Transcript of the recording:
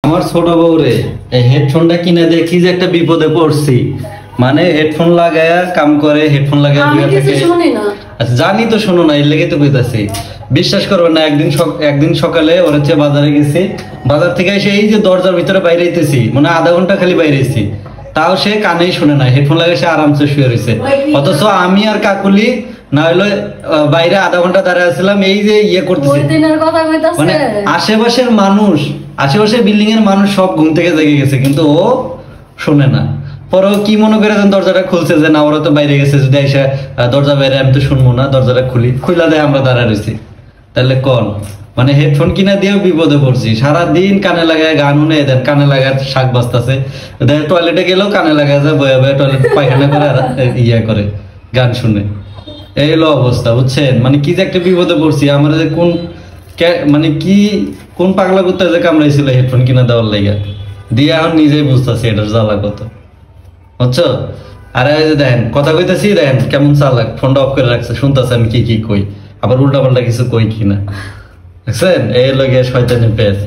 আমার ছোট বউরে এই হেডফোনটা কিনে দেখি যে একটা বিপদে পড়ছি। মানে হেডফোন লাগায়া কাম করে, হেডফোন লাগায়া আচ্ছা জানি তো, শোনো না, এর লেগে তো কইতাছি। বিশ্বাস করবে না, একদিন সকালে ওর হচ্ছে বাজারে গেছি, বাজার থেকে এসে এই যে দরজার ভিতরে বাইরে হইতেছি, মানে আধা ঘন্টা খালি বাইরে হইছি, তাও সে কানেই শুনে না, হেডফোন লাগাই সে আরামসে শুয়ে রয়েছে। অথচ আমি আর কাকুলি না হইলো বাইরে আধা ঘন্টা দাঁড়ায় আসছিলাম, এই যে ইয়ে করতেছি, মানে আশেপাশের মানুষ, আশেপাশের বিল্ডিং এর মানুষ সব ঘুম থেকে জেগে গেছে, কিন্তু ও শোনে না। পরে কি মনে করে দরজাটা খুলছে যে না ওরা তো বাইরে গেছে, যদি এসে দরজা বাইরে আমি তো শুনবো না, দরজাটা খুলা দেয়, আমরা দাঁড়ায় রয়েছি। তাহলে কোন মানে হেডফোন কিনা দিয়েও বিপদে পড়ছি। সারাদিন কানে লাগায় গান শুনে, দেন কানে লাগায় শাক বাজতেছে, টয়লেটে গেলেও কানে লাগায় যায়, বয়ে বয়ে টয়লেট পায়খানা করে আর ইয়ে করে গান শুনে। এই হলো অবস্থা, বুঝছেন? মানে কি যে একটা বিপদে পড়ছি। আমার যে মানে কি কোন পাগলা কুত্তা যে কামড়াইছিল হেডফোন কিনা দেওয়ার লাইগা, দিয়ে এখন নিজেই বুঝতেছি এটার জ্বালা কত, বুঝছো? আর এই যে দেখেন কথা কইতেছি, দেখেন কেমন চালাক, ফোনটা অফ করে রাখছে, শুনতেছে আমি কি কি কই, আবার উল্টা পাল্টা কিছু কই কিনা, দেখছেন? এই লগে শয়তানি পেয়েছে।